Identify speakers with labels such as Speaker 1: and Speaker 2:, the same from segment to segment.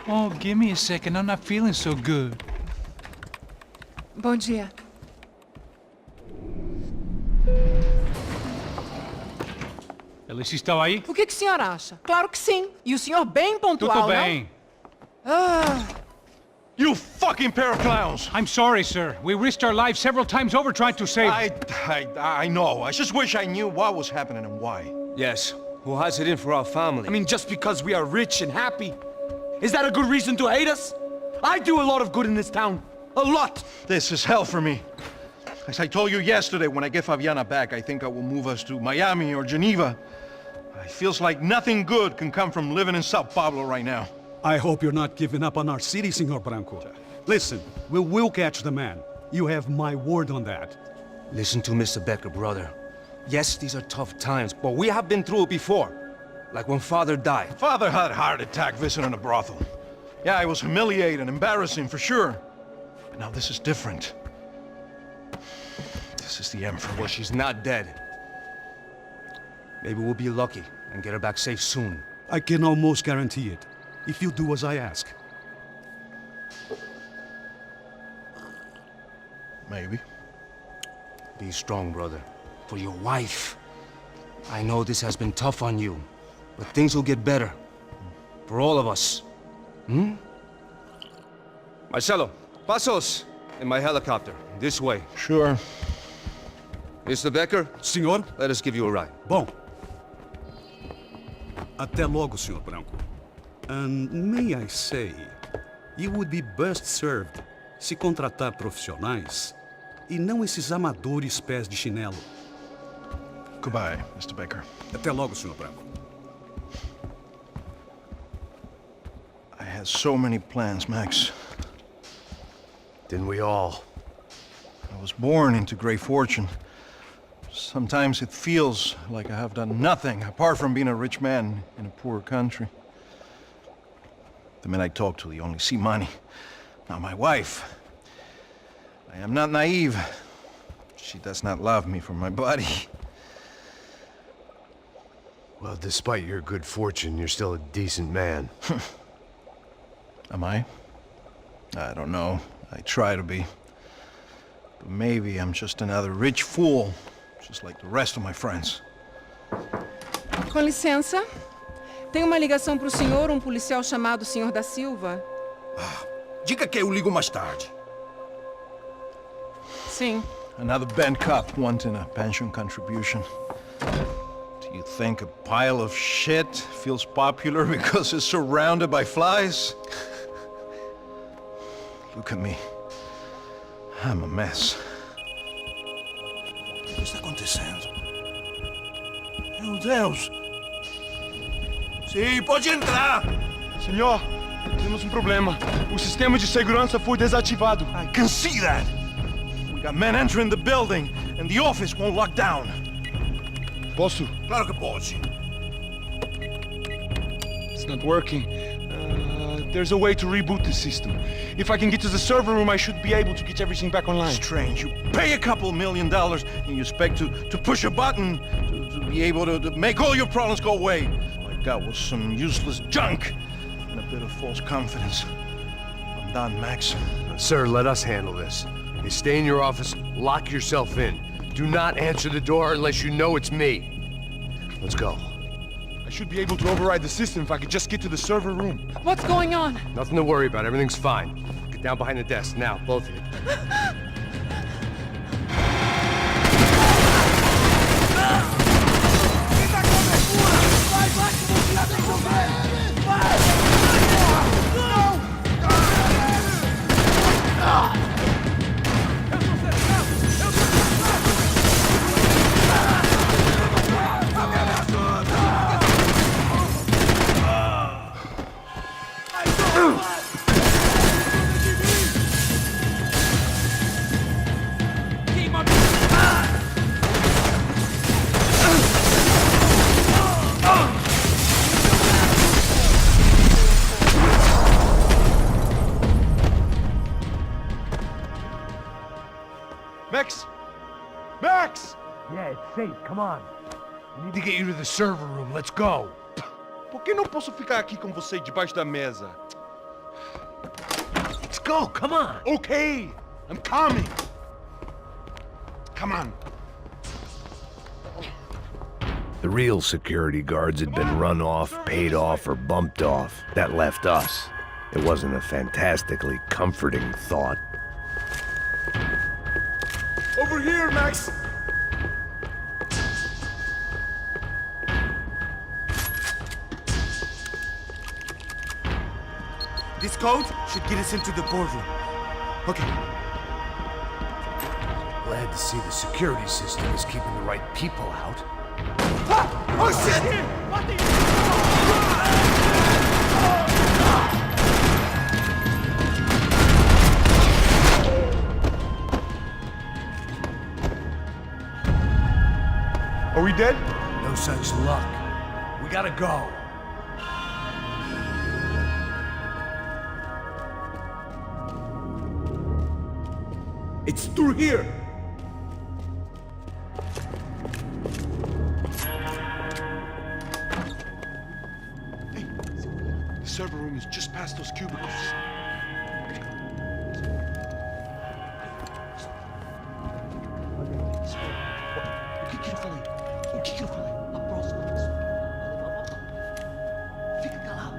Speaker 1: Oh, give me a second. I'm not feeling so good.
Speaker 2: Bom dia.
Speaker 1: Alice estava aí?
Speaker 2: O que o senhor acha? Claro que sim. E o senhor bem pontual,
Speaker 1: Tudo bem.
Speaker 3: You fucking pair of clowns!
Speaker 1: I'm sorry, sir. We risked our lives several times over trying to save...
Speaker 3: I know. I just wish I knew what was happening and why.
Speaker 4: Yes. Who has it in for our family?
Speaker 5: I mean, just because we are rich and happy, is that a good reason to hate us? I do a lot of good in this town. A lot!
Speaker 3: This is hell for me. As I told you yesterday, when I get Fabiana back, I think I will move us to Miami or Geneva. It feels like nothing good can come from living in Sao Paulo right now.
Speaker 6: I hope you're not giving up on our city, Senor Branco. Listen, we will catch the man. You have my word on that.
Speaker 4: Listen to Mr. Becker, brother. Yes, these are tough times, but we have been through it before. Like when Father died.
Speaker 3: Father had a heart attack visiting a brothel. Yeah, it was humiliating, embarrassing, for sure. But now this is different. This is the Emperor.
Speaker 4: Well, she's not dead. Maybe we'll be lucky and get her back safe soon.
Speaker 6: I can almost guarantee it, if you do as I ask.
Speaker 3: Maybe.
Speaker 4: Be strong, brother. For your wife. I know this has been tough on you, but things will get better. For all of us. Hmm? Marcelo, pasos in my helicopter. This way.
Speaker 3: Sure.
Speaker 4: Mr. Becker,
Speaker 6: Senhor?
Speaker 4: let us give you a ride.
Speaker 6: Bom. Até logo, Senhor Branco. And may I say, you would be best served se contratar profissionais e não esses amadores pés de chinelo.
Speaker 3: Goodbye, Mr. Baker.
Speaker 6: Até logo, Senhor Branco.
Speaker 3: I had so many plans, Max.
Speaker 4: Didn't we all?
Speaker 3: I was born into great fortune. Sometimes it feels like I have done nothing apart from being a rich man in a poor country. The men I talk to, they only see money. Now my wife, I am not naive. She does not love me for my body.
Speaker 7: Well, despite your good fortune, you're still a decent man.
Speaker 3: Am I? I don't know. I try to be. But maybe I'm just another rich fool, just like the rest of my friends.
Speaker 2: Com licença. Tem uma ligação pro senhor, um policial chamado Senhor da Silva.
Speaker 5: Diga que eu ligo mais tarde.
Speaker 2: Sim.
Speaker 3: Another band cop wanting a pension contribution. Do you think a pile of shit feels popular because it's surrounded by flies? Look at me. I'm a mess.
Speaker 5: O que está acontecendo? Meu Deus! Sim, pode entrar!
Speaker 7: Senhor, temos um problema. O sistema de segurança foi desativado.
Speaker 3: I can see that! We got men entering the building, and the office won't lock down.
Speaker 7: Posso?
Speaker 5: Claro que pode.
Speaker 7: It's not working. There's a way to reboot the system. If I can get to the server room, I should be able to get everything back online.
Speaker 3: Strange. You pay a couple $1 million, and you expect to push a button to be able to make all your problems go away. All I got was some useless junk and a bit of false confidence. I'm done, Max.
Speaker 7: Sir, let us handle this. You stay in your office, lock yourself in. Do not answer the door unless you know it's me. Let's go. I should be able to override the system if I could just get to the server room.
Speaker 2: What's going on?
Speaker 7: Nothing to worry about. Everything's fine. Get down behind the desk. Now, both of you.
Speaker 8: Max? Max!
Speaker 9: Yeah, it's safe. Come on.
Speaker 8: We need to get you to the server room. Let's go. Por que não posso ficar aqui com você debaixo da mesa? Let's go, come on. Okay, I'm coming. Come on.
Speaker 7: The real security guards had been run off, paid off, or bumped off. That left us. It wasn't a fantastically comforting thought.
Speaker 8: Over here, Max.
Speaker 5: This code should get us into the boardroom. Okay.
Speaker 7: Glad to see the security system is keeping the right people out.
Speaker 5: Ah! Oh shit!
Speaker 8: Are we dead?
Speaker 7: No such luck. We gotta go.
Speaker 5: It's through here.
Speaker 8: Hey, the server room is just past those cubicles. O que eu falei? O que eu falei? A próxima vez. Fica calado.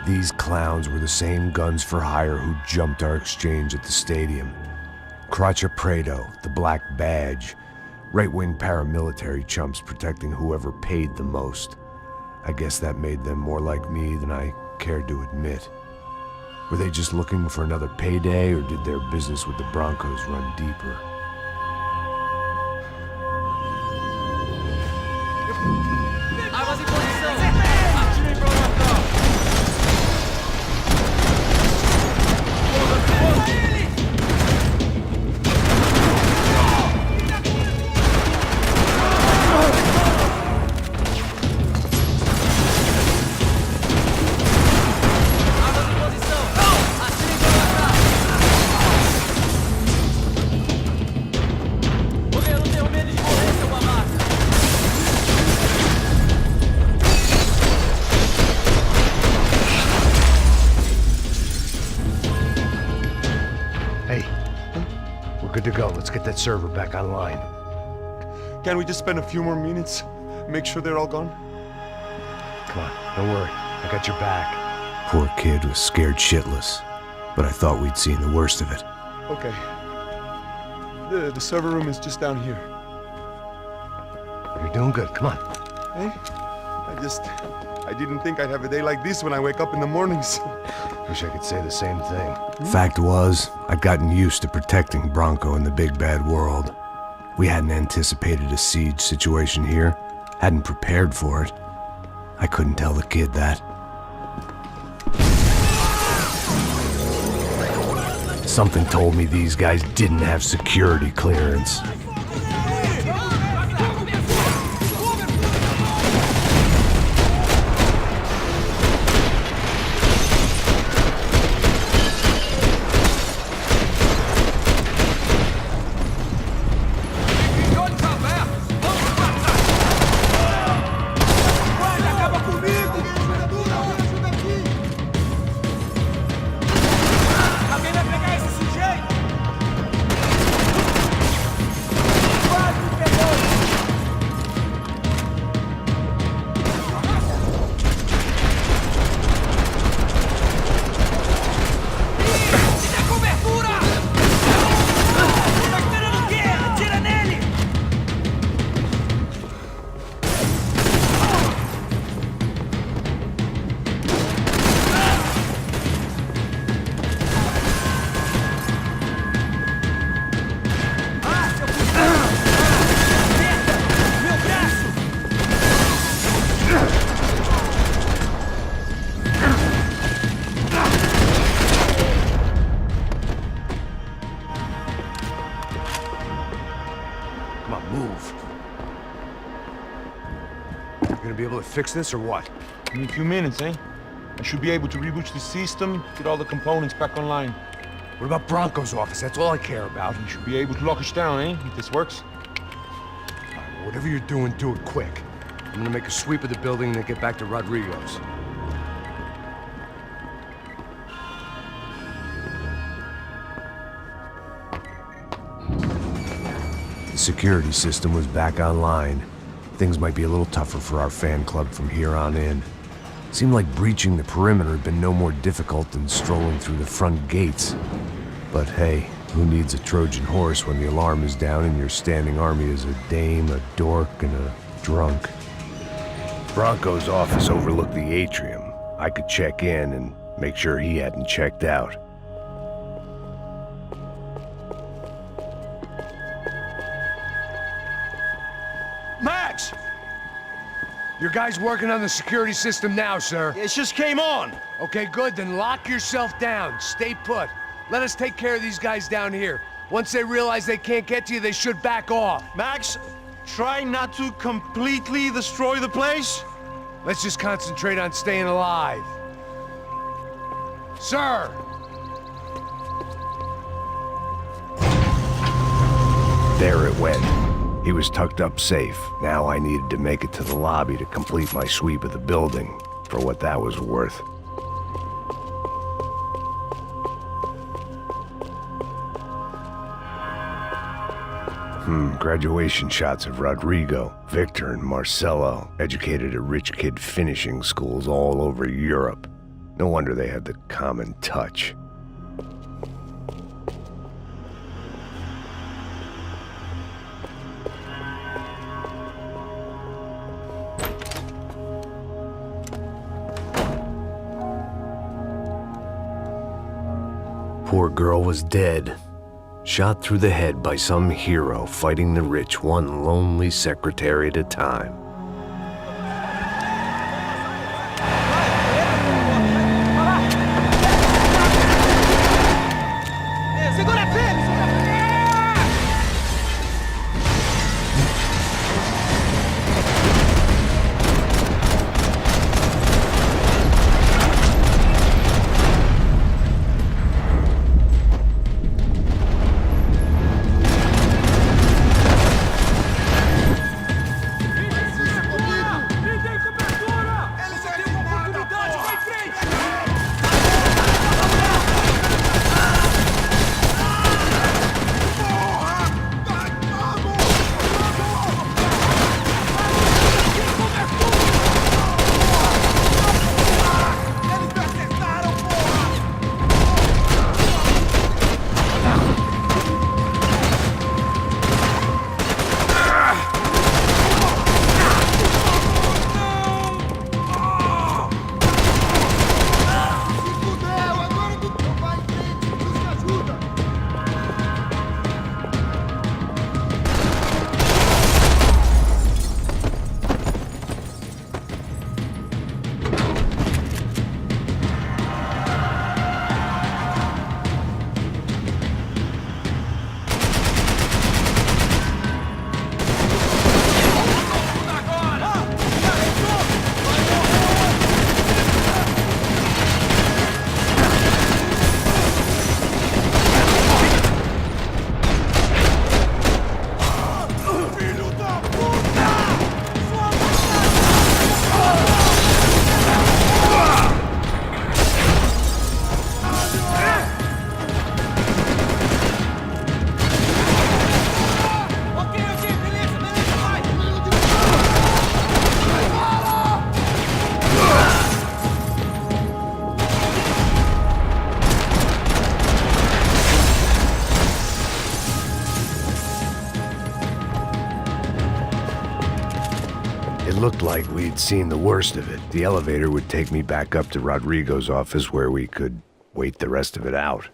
Speaker 7: These clowns were the same guns for hire who jumped our exchange at the stadium. Crotcha Prado, the Black Badge, right-wing paramilitary chumps protecting whoever paid the most. I guess that made them more like me than I cared to admit. Were they just looking for another payday, or did their business with the Broncos run deeper?
Speaker 3: Good to go. Let's get that server back online.
Speaker 8: Can't we just spend a few more minutes? Make sure they're all gone?
Speaker 3: Come on, don't worry. I got your back.
Speaker 7: Poor kid was scared shitless, but I thought we'd seen the worst of it.
Speaker 8: Okay. The server room is just down here.
Speaker 3: You're doing good. Come on.
Speaker 8: Hey? I didn't think I'd have a day like this when I wake up in the mornings.
Speaker 3: Wish I could say the same thing.
Speaker 7: Fact was, I'd gotten used to protecting Bronco in the big bad world. We hadn't anticipated a siege situation here, hadn't prepared for it. I couldn't tell the kid that. Something told me these guys didn't have security clearance.
Speaker 3: Fix this or what?
Speaker 8: In a few minutes, eh? I should be able to reboot the system, get all the components back online.
Speaker 7: What about Bronco's office? That's all I care about.
Speaker 8: You should be able to lock us down, eh? If this works.
Speaker 7: All right, well, whatever you're doing, do it quick. I'm gonna make a sweep of the building and then get back to Rodrigo's. The security system was back online. Things might be a little tougher for our fan club from here on in. Seemed like breaching the perimeter had been no more difficult than strolling through the front gates. But hey, who needs a Trojan horse when the alarm is down and your standing army is a dame, a dork, and a drunk? Bronco's office overlooked the atrium. I could check in and make sure he hadn't checked out.
Speaker 3: Max!
Speaker 7: Your guy's working on the security system now, sir.
Speaker 3: It just came on.
Speaker 7: Okay, good, then lock yourself down. Stay put. Let us take care of these guys down here. Once they realize they can't get to you, they should back off.
Speaker 3: Max, try not to completely destroy the place.
Speaker 7: Let's just concentrate on staying alive. Sir! There it went. He was tucked up safe. Now I needed to make it to the lobby to complete my sweep of the building, for what that was worth. Graduation shots of Rodrigo, Victor, and Marcelo, educated at rich kid finishing schools all over Europe. No wonder they had the common touch. Poor girl was dead. Shot through the head by some hero fighting the rich one lonely secretary at a time. It looked like we'd seen the worst of it. The elevator would take me back up to Rodrigo's office where we could wait the rest of it out.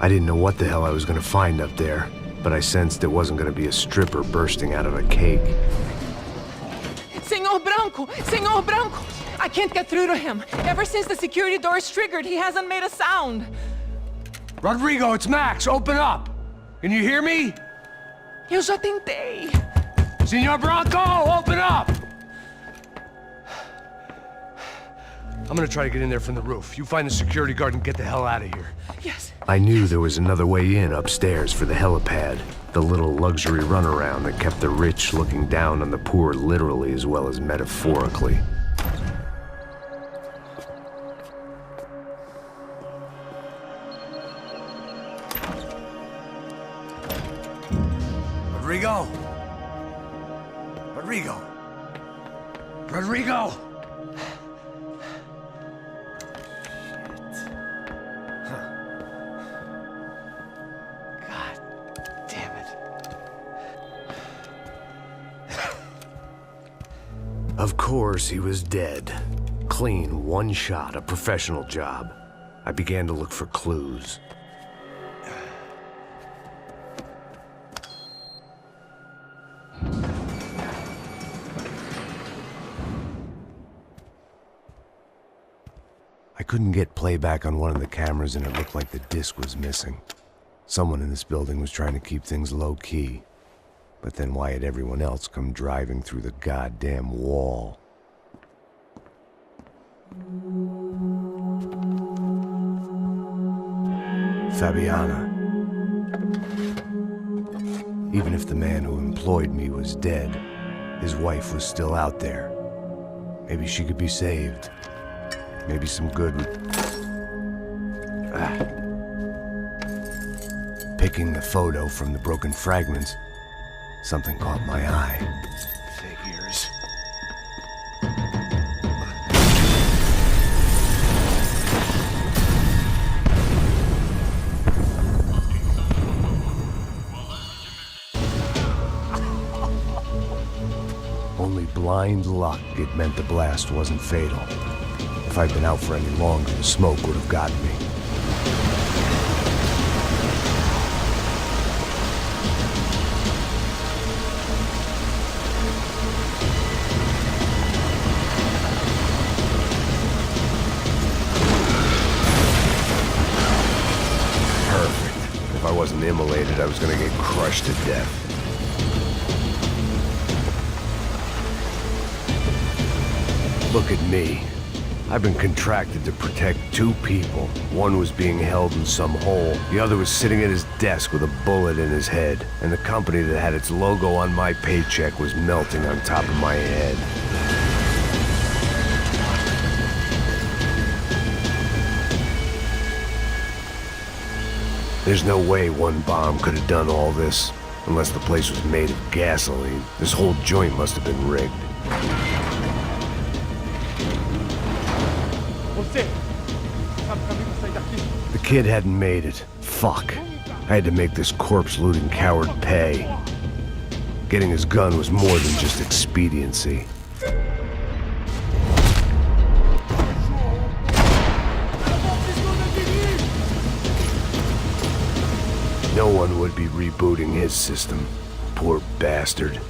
Speaker 7: I didn't know what the hell I was gonna find up there, but I sensed it wasn't gonna be a stripper bursting out of a cake.
Speaker 2: Senor Branco! Senor Branco! I can't get through to him. Ever since the security door is triggered, he hasn't made a sound.
Speaker 7: Rodrigo, it's Max. Open up. Can you hear me?
Speaker 2: Eu já tentei.
Speaker 7: Senor Branco, open up! I'm gonna try to get in there from the roof. You find the security guard and get the hell out of here.
Speaker 2: Yes.
Speaker 7: I knew there was another way in upstairs for the helipad. The little luxury runaround that kept the rich looking down on the poor literally as well as metaphorically. Rodrigo! Rodrigo! Rodrigo! Of course, he was dead. Clean, one shot, a professional job. I began to look for clues. I couldn't get playback on one of the cameras and it looked like the disc was missing. Someone in this building was trying to keep things low-key. But then why had everyone else come driving through the goddamn wall? Fabiana. Even if the man who employed me was dead, his wife was still out there. Maybe she could be saved. Maybe some good would... Picking the photo from the broken fragments, something caught my eye. Figures. Only blind luck it meant the blast wasn't fatal. If I'd been out for any longer, the smoke would have gotten me. If I wasn't immolated, I was gonna get crushed to death. Look at me. I've been contracted to protect two people. One was being held in some hole. The other was sitting at his desk with a bullet in his head. And the company that had its logo on my paycheck was melting on top of my head. There's no way one bomb could have done all this, unless the place was made of gasoline. This whole joint must have been rigged. The kid hadn't made it. Fuck. I had to make this corpse-looting coward pay. Getting his gun was more than just expediency. No one would be rebooting his system. Poor bastard.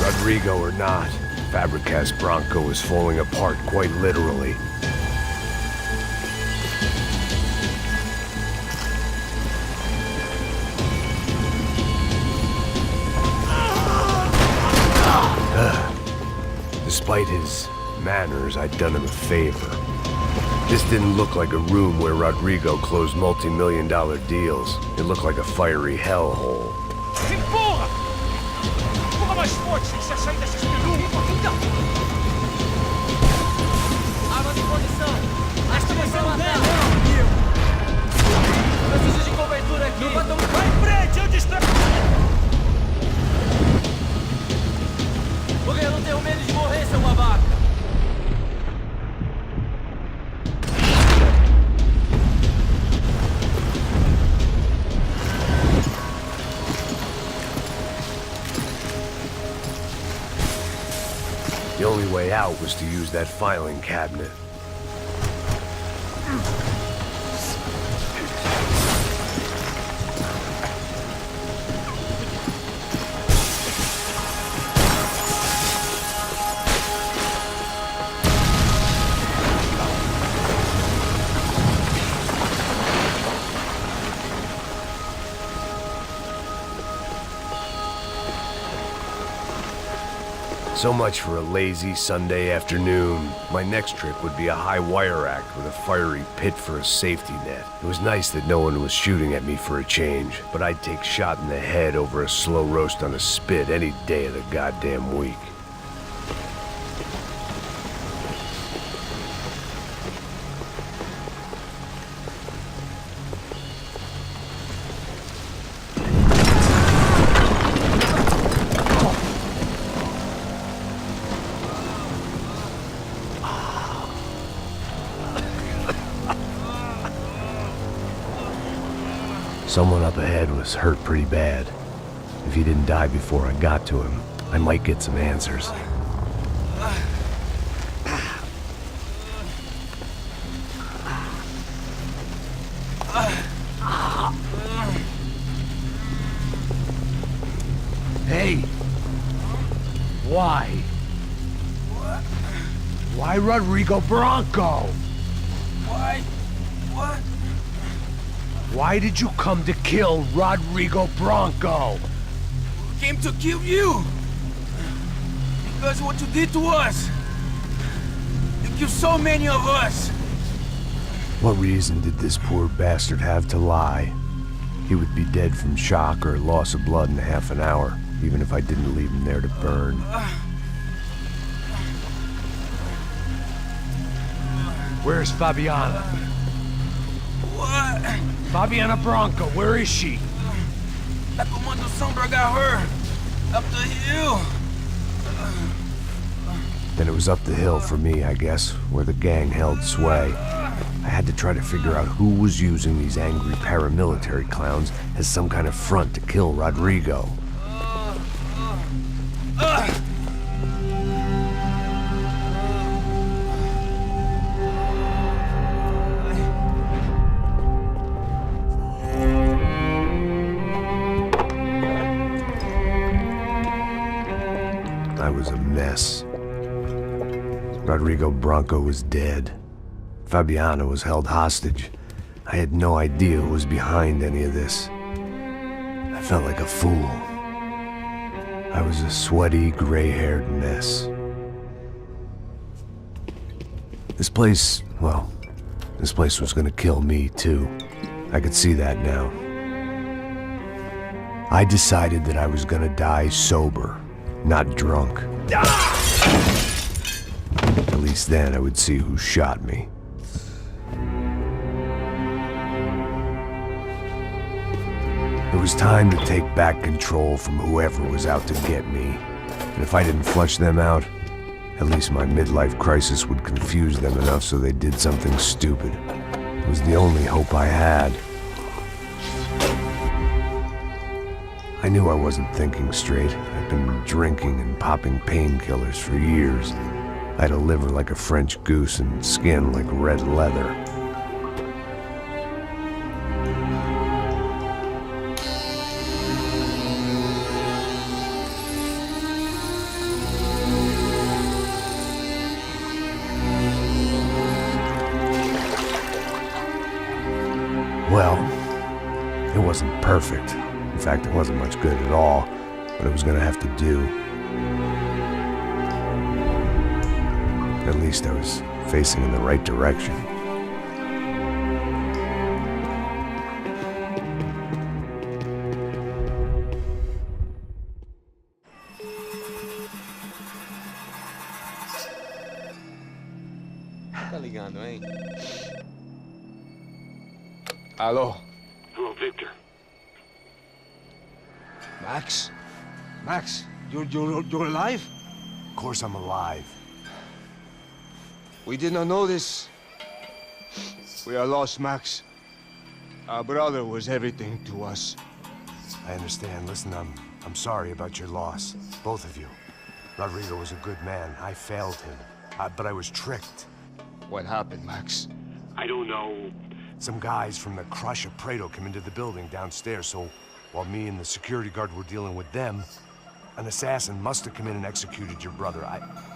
Speaker 7: Rodrigo or not, Fabricas Bronco is falling apart quite literally. Despite his manners, I'd done him a favor. This didn't look like a room where Rodrigo closed multi-million-dollar deals. It looked like a fiery hellhole.
Speaker 1: Mais forte sem se sair dessa espelunca. Então. Arma de posição.
Speaker 7: out was to use that filing cabinet. So much for a lazy Sunday afternoon. My next trick would be a high wire act with a fiery pit for a safety net. It was nice that no one was shooting at me for a change, but I'd take shot in the head over a slow roast on a spit any day of the goddamn week. Someone up ahead was hurt pretty bad. If he didn't die before I got to him, I might get some answers.
Speaker 8: Hey! Why? Why Rodrigo Bronco?
Speaker 5: Why? What?
Speaker 8: Why did you come to kill Rodrigo Bronco?
Speaker 5: We came to kill you! Because of what you did to us! You killed so many of us!
Speaker 7: What reason did this poor bastard have to lie? He would be dead from shock or loss of blood in half an hour, even if I didn't leave him there to burn.
Speaker 8: Where's Fabiana?
Speaker 5: What?
Speaker 8: Fabiana Bronco, where is she?
Speaker 5: La Comando Sombra got her! Up the hill!
Speaker 7: Then it was up the hill for me, I guess, where the gang held sway. I had to try to figure out who was using these angry paramilitary clowns as some kind of front to kill Rodrigo. I was a mess. Rodrigo Bronco was dead. Fabiana was held hostage. I had no idea who was behind any of this. I felt like a fool. I was a sweaty, gray-haired mess. This place, well, this place was gonna kill me too. I could see that now. I decided that I was gonna die sober, not drunk. At least then I would see who shot me. It was time to take back control from whoever was out to get me. And if I didn't flush them out, at least my midlife crisis would confuse them enough so they did something stupid. It was the only hope I had. I knew I wasn't thinking straight. I'd been drinking and popping painkillers for years. I had a liver like a French goose and skin like red leather. Well, it wasn't perfect. In fact, it wasn't much good at all, but it was gonna have to do. At least I was facing in the right direction.
Speaker 5: Tá ligando, hein?
Speaker 8: Alô?
Speaker 9: Oh, Victor.
Speaker 8: Max? Max, you're alive?
Speaker 7: Of course I'm alive.
Speaker 4: We did not know this.
Speaker 8: We are lost, Max. Our brother was everything to us.
Speaker 7: I understand. Listen, I'm sorry about your loss. Both of you. Rodrigo was a good man. I failed him. But I was tricked.
Speaker 4: What happened, Max?
Speaker 8: I don't know.
Speaker 7: Some guys from the Crush of Prado came into the building downstairs, so while me and the security guard were dealing with them, an assassin must have come in and executed your brother.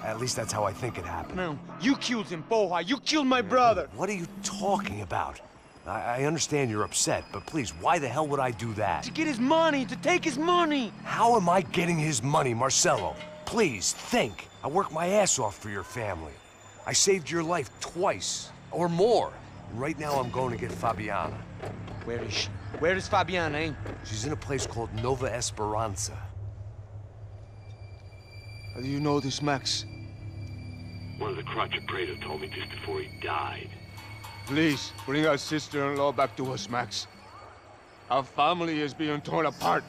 Speaker 7: At least that's how I think it happened.
Speaker 5: No, you killed him, Poja. You killed my brother.
Speaker 7: What are you talking about? I understand you're upset, but please, why the hell would I do that?
Speaker 5: To get his money, to take his money.
Speaker 7: How am I getting his money, Marcelo? Please, think. I worked my ass off for your family. I saved your life twice, or more. And right now I'm going to get Fabiana.
Speaker 5: Where is she? Where is Fabiana, eh?
Speaker 7: She's in a place called Nova Esperanza.
Speaker 4: How do you know this, Max?
Speaker 8: One of the Crotch of Prado told me just before he died.
Speaker 4: Please, bring our sister-in-law back to us, Max. Our family is being torn apart.